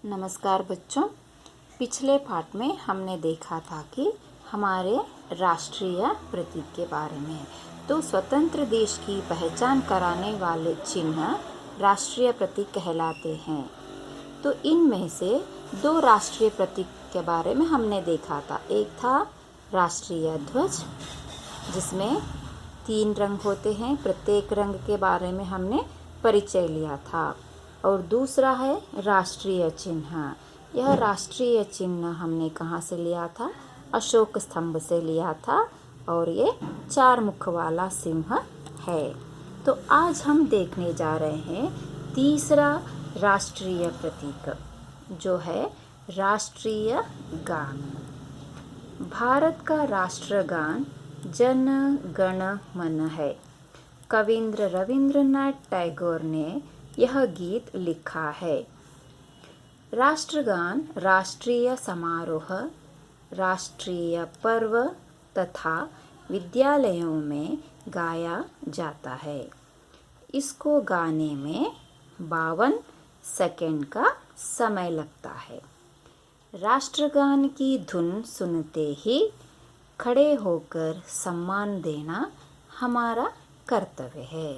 नमस्कार बच्चों। पिछले पाठ में हमने देखा था कि हमारे राष्ट्रीय प्रतीक के बारे में। तो स्वतंत्र देश की पहचान कराने वाले चिन्ह राष्ट्रीय प्रतीक कहलाते हैं। तो इनमें से दो राष्ट्रीय प्रतीक के बारे में हमने देखा था। एक था राष्ट्रीय ध्वज, जिसमें 3 रंग होते हैं। प्रत्येक रंग के बारे में हमने परिचय लिया था। और दूसरा है राष्ट्रीय चिन्ह। यह राष्ट्रीय चिन्ह हमने कहाँ से लिया था? अशोक स्तंभ से लिया था, और ये 4 मुख वाला सिंह है। तो आज हम देखने जा रहे हैं तीसरा राष्ट्रीय प्रतीक, जो है राष्ट्रीय गान। भारत का राष्ट्रगान जन गण मन है। कविंद्र रविंद्रनाथ टैगोर ने यह गीत लिखा है। राष्ट्रगान राष्ट्रीय समारोह, राष्ट्रीय पर्व तथा विद्यालयों में गाया जाता है। इसको गाने में 52 सेकंड का समय लगता है। राष्ट्रगान की धुन सुनते ही खड़े होकर सम्मान देना हमारा कर्तव्य है।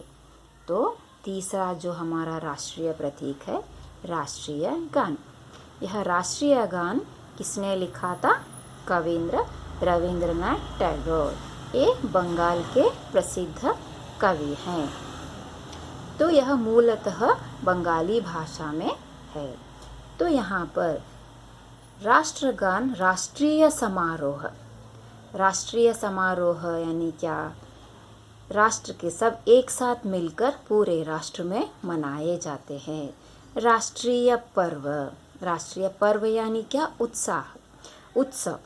तो तीसरा जो हमारा राष्ट्रीय प्रतीक है, राष्ट्रीय गान। यह राष्ट्रीय गान किसने लिखा था? कविंद्र रविंद्रनाथ टैगोर। ये बंगाल के प्रसिद्ध कवि हैं। तो यह मूलतः बंगाली भाषा में है। तो यहाँ पर राष्ट्रगान राष्ट्रीय समारोह। राष्ट्रीय समारोह यानी क्या? राष्ट्र के सब एक साथ मिलकर पूरे राष्ट्र में मनाए जाते हैं। राष्ट्रीय पर्व। राष्ट्रीय पर्व यानी क्या? उत्साह, उत्सव।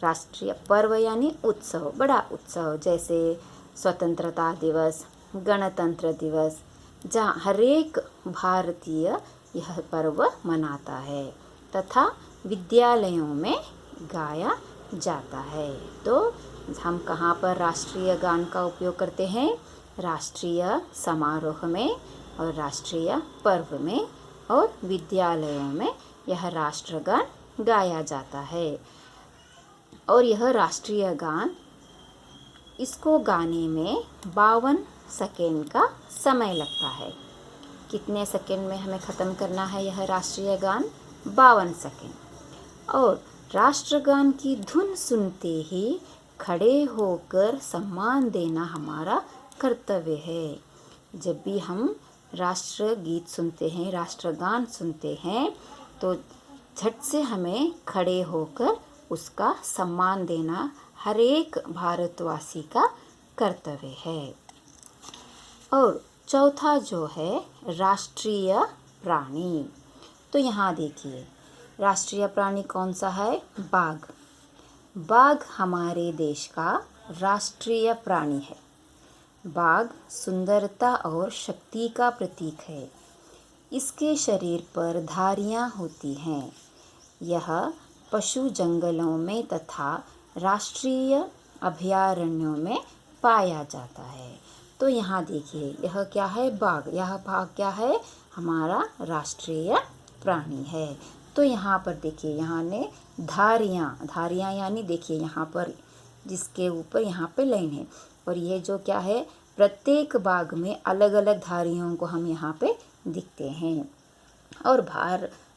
राष्ट्रीय पर्व यानी उत्सव, बड़ा उत्सव, जैसे स्वतंत्रता दिवस, गणतंत्र दिवस, जहाँ हर एक भारतीय यह पर्व मनाता है तथा विद्यालयों में गाया जाता है। तो हम कहाँ पर राष्ट्रीय गान का उपयोग करते हैं? राष्ट्रीय समारोह में और राष्ट्रीय पर्व में और विद्यालयों में यह राष्ट्रगान गाया जाता है। और यह राष्ट्रीय गान, इसको गाने में 52 सेकेंड का समय लगता है। कितने सेकेंड में हमें ख़त्म करना है यह राष्ट्रीय गान? 52 सेकेंड। और राष्ट्रगान की धुन सुनते ही खड़े होकर सम्मान देना हमारा कर्तव्य है। जब भी हम राष्ट्र गीत सुनते हैं, राष्ट्रगान सुनते हैं, तो झट से हमें खड़े होकर उसका सम्मान देना हर एक भारतवासी का कर्तव्य है। और चौथा जो है राष्ट्रीय प्राणी। तो यहाँ देखिए, राष्ट्रीय प्राणी कौन सा है? बाघ। बाघ हमारे देश का राष्ट्रीय प्राणी है। बाघ सुंदरता और शक्ति का प्रतीक है। इसके शरीर पर धारियाँ होती हैं। यह पशु जंगलों में तथा राष्ट्रीय अभयारण्यों में पाया जाता है। तो यहाँ देखिए, यह क्या है? बाघ। यह बाघ क्या है? हमारा राष्ट्रीय प्राणी है। तो यहाँ पर देखिए, यहाँ ने धारियाँ, धारियाँ यानी देखिए यहाँ पर जिसके ऊपर यहाँ पे लाइन है, और ये जो क्या है, प्रत्येक बाघ में अलग अलग धारियों को हम यहाँ पे दिखते हैं। और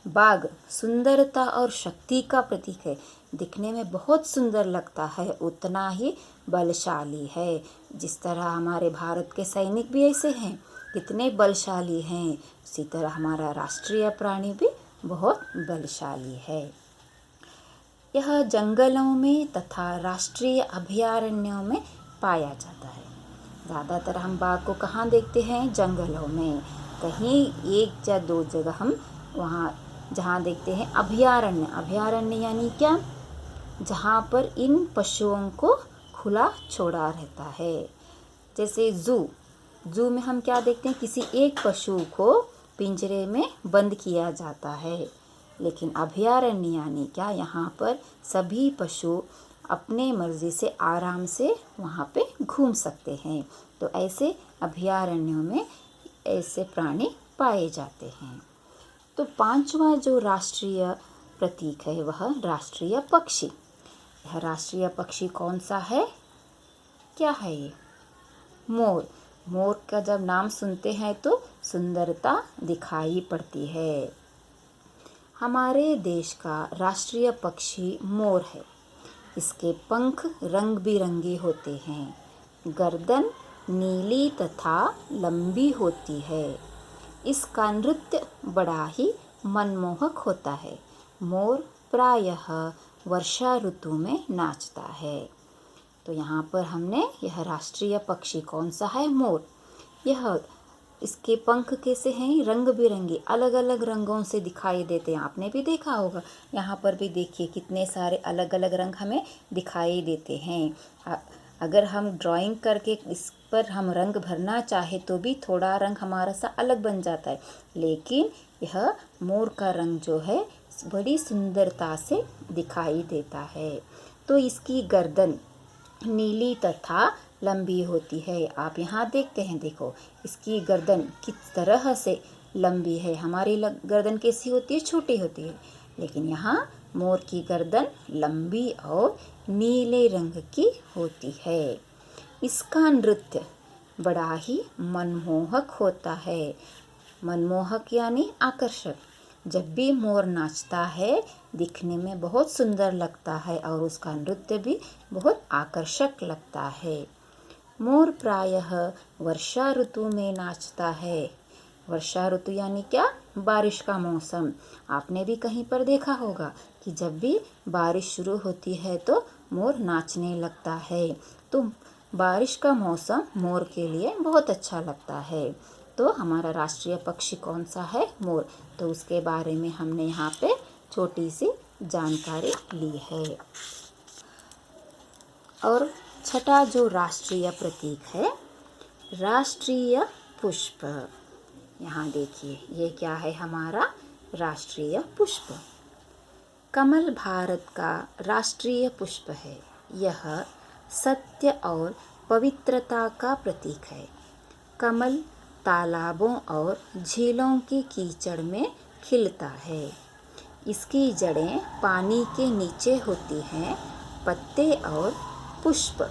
बाघ सुंदरता और शक्ति का प्रतीक है। दिखने में बहुत सुंदर लगता है, उतना ही बलशाली है। जिस तरह हमारे भारत के सैनिक भी ऐसे हैं, कितने बलशाली हैं, उसी तरह हमारा राष्ट्रीय प्राणी भी बहुत बलशाली है। यह जंगलों में तथा राष्ट्रीय अभयारण्यों में पाया जाता है। ज़्यादातर हम बाघ को कहाँ देखते हैं? जंगलों में। कहीं 1 या 2 जगह हम वहाँ जहाँ देखते हैं अभयारण्य। अभयारण्य यानी क्या? जहाँ पर इन पशुओं को खुला छोड़ा रहता है। जैसे जू में हम क्या देखते हैं? किसी एक पशु को पिंजरे में बंद किया जाता है। लेकिन अभयारण्य यानी क्या? यहाँ पर सभी पशु अपने मर्जी से आराम से वहाँ पे घूम सकते हैं। तो ऐसे अभयारण्यों में ऐसे प्राणी पाए जाते हैं। तो पांचवा जो राष्ट्रीय प्रतीक है वह राष्ट्रीय पक्षी। यह राष्ट्रीय पक्षी कौन सा है? क्या है ये? मोर। मोर का जब नाम सुनते हैं तो सुंदरता दिखाई पड़ती है। हमारे देश का राष्ट्रीय पक्षी मोर है। इसके पंख रंग बिरंगे होते हैं। गर्दन नीली तथा लंबी होती है। इसका नृत्य बड़ा ही मनमोहक होता है। मोर प्रायः वर्षा ऋतु में नाचता है। तो यहाँ पर हमने यह राष्ट्रीय पक्षी कौन सा है? मोर। यह इसके पंख कैसे हैं? रंग बिरंगे, अलग अलग रंगों से दिखाई देते हैं। आपने भी देखा होगा। यहाँ पर भी देखिए कितने सारे अलग अलग रंग हमें दिखाई देते हैं। अगर हम ड्राइंग करके इस पर हम रंग भरना चाहे तो भी थोड़ा रंग हमारा सा अलग बन जाता है, लेकिन यह मोर का रंग जो है बड़ी सुंदरता से दिखाई देता है। तो इसकी गर्दन नीली तथा लंबी होती है। आप यहाँ देखते हैं, देखो इसकी गर्दन किस तरह से लंबी है। हमारी गर्दन कैसी होती है? छोटी होती है, लेकिन यहाँ मोर की गर्दन लंबी और नीले रंग की होती है। इसका नृत्य बड़ा ही मनमोहक होता है। मनमोहक यानी आकर्षक। जब भी मोर नाचता है दिखने में बहुत सुंदर लगता है और उसका नृत्य भी बहुत आकर्षक लगता है। मोर प्रायः वर्षा ऋतु में नाचता है। वर्षा ऋतु यानी क्या? बारिश का मौसम। आपने भी कहीं पर देखा होगा कि जब भी बारिश शुरू होती है तो मोर नाचने लगता है। तो बारिश का मौसम मोर के लिए बहुत अच्छा लगता है। तो हमारा राष्ट्रीय पक्षी कौन सा है? मोर। तो उसके बारे में हमने यहाँ पे छोटी सी जानकारी ली है। और छठा जो राष्ट्रीय प्रतीक है, राष्ट्रीय पुष्प। यहाँ देखिए ये क्या है? हमारा राष्ट्रीय पुष्प। कमल भारत का राष्ट्रीय पुष्प है। यह सत्य और पवित्रता का प्रतीक है। कमल तालाबों और झीलों के कीचड़ में खिलता है। इसकी जड़ें पानी के नीचे होती हैं। पत्ते और पुष्प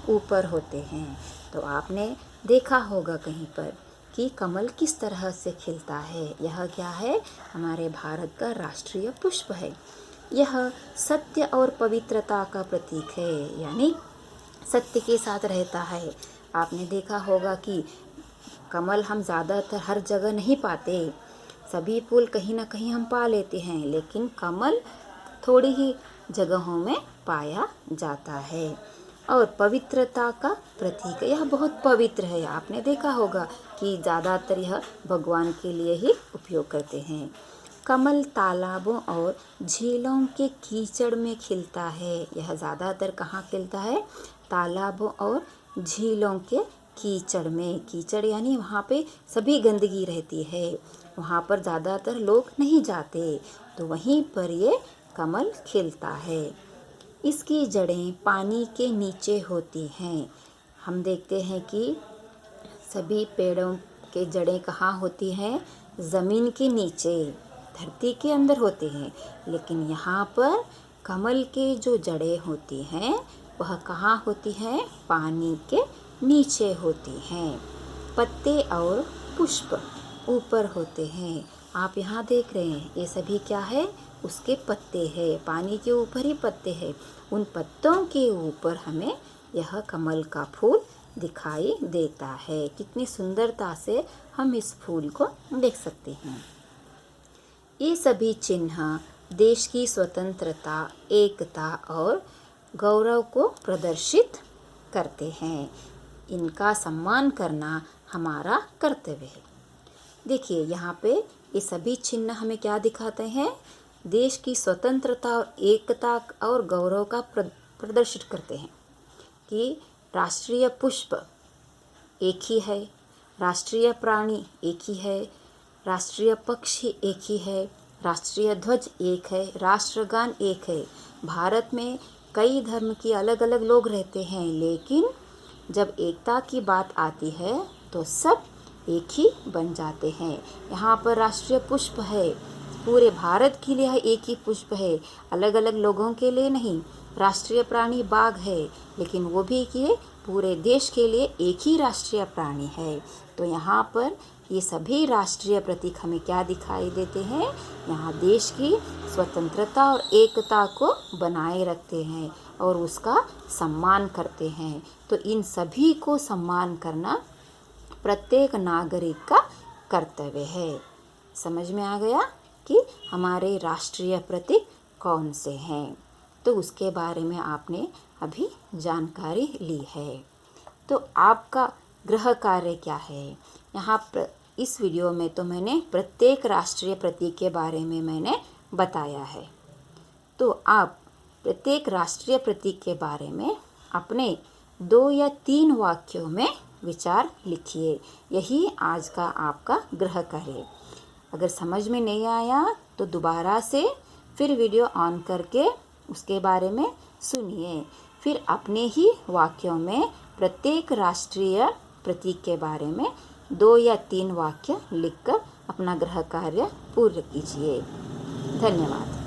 ऊपर होते हैं। तो आपने देखा होगा कहीं पर कि कमल किस तरह से खिलता है। यह क्या है? हमारे भारत का राष्ट्रीय पुष्प है। यह सत्य और पवित्रता का प्रतीक है, यानी सत्य के साथ रहता है। आपने देखा होगा कि कमल हम ज़्यादातर हर जगह नहीं पाते। सभी फूल कहीं ना कहीं हम पा लेते हैं, लेकिन कमल थोड़ी ही जगहों में पाया जाता है। और पवित्रता का प्रतीक है। यह बहुत पवित्र है। आपने देखा होगा कि ज़्यादातर यह भगवान के लिए ही उपयोग करते हैं। कमल तालाबों और झीलों के कीचड़ में खिलता है। यह ज़्यादातर कहाँ खिलता है? तालाबों और झीलों के कीचड़ में। कीचड़ यानी वहाँ पे सभी गंदगी रहती है, वहाँ पर ज़्यादातर लोग नहीं जाते, तो वहीं पर ये कमल खिलता है। इसकी जड़ें पानी के नीचे होती हैं। हम देखते हैं कि सभी पेड़ों के जड़ें कहाँ होती हैं? ज़मीन के नीचे, धरती के अंदर होते हैं, लेकिन यहाँ पर कमल के जो जड़ें होती हैं वह कहाँ होती हैं? पानी के नीचे होती हैं। पत्ते और पुष्प ऊपर होते हैं। आप यहाँ देख रहे हैं, ये सभी क्या है? उसके पत्ते हैं। पानी के ऊपर ही पत्ते हैं। उन पत्तों के ऊपर हमें यह कमल का फूल दिखाई देता है। कितनी सुंदरता से हम इस फूल को देख सकते हैं। ये सभी चिन्ह देश की स्वतंत्रता, एकता और गौरव को प्रदर्शित करते हैं। इनका सम्मान करना हमारा कर्तव्य है। देखिए यहाँ पे ये सभी चिन्ह हमें क्या दिखाते हैं? देश की स्वतंत्रता और एकता और गौरव का प्रदर्शित करते हैं। कि राष्ट्रीय पुष्प एक ही है, राष्ट्रीय प्राणी एक ही है, राष्ट्रीय पक्षी एक ही है, राष्ट्रीय ध्वज एक है, राष्ट्रगान एक है। भारत में कई धर्म के अलग अलग लोग रहते हैं, लेकिन जब एकता की बात आती है तो सब एक ही बन जाते हैं। यहाँ पर राष्ट्रीय पुष्प है, पूरे भारत के लिए एक ही पुष्प है, अलग अलग लोगों के लिए नहीं। राष्ट्रीय प्राणी बाघ है, लेकिन वो भी कि पूरे देश के लिए एक ही राष्ट्रीय प्राणी है। तो यहाँ पर ये सभी राष्ट्रीय प्रतीक हमें क्या दिखाई देते हैं? यहाँ देश की स्वतंत्रता और एकता को बनाए रखते हैं और उसका सम्मान करते हैं। तो इन सभी को सम्मान करना प्रत्येक नागरिक का कर्तव्य है। समझ में आ गया कि हमारे राष्ट्रीय प्रतीक कौन से हैं? तो उसके बारे में आपने अभी जानकारी ली है। तो आपका गृह कार्य क्या है? यहाँ इस वीडियो में तो मैंने प्रत्येक राष्ट्रीय प्रतीक के बारे में मैंने बताया है। तो आप प्रत्येक राष्ट्रीय प्रतीक के बारे में अपने 2 या 3 वाक्यों में विचार लिखिए। यही आज का आपका गृह कार्य। अगर समझ में नहीं आया तो दोबारा से फिर वीडियो ऑन करके उसके बारे में सुनिए। फिर अपने ही वाक्यों में प्रत्येक राष्ट्रीय प्रतीक के बारे में 2 या 3 वाक्य लिखकर अपना गृह कार्य पूर्ण कीजिए। धन्यवाद।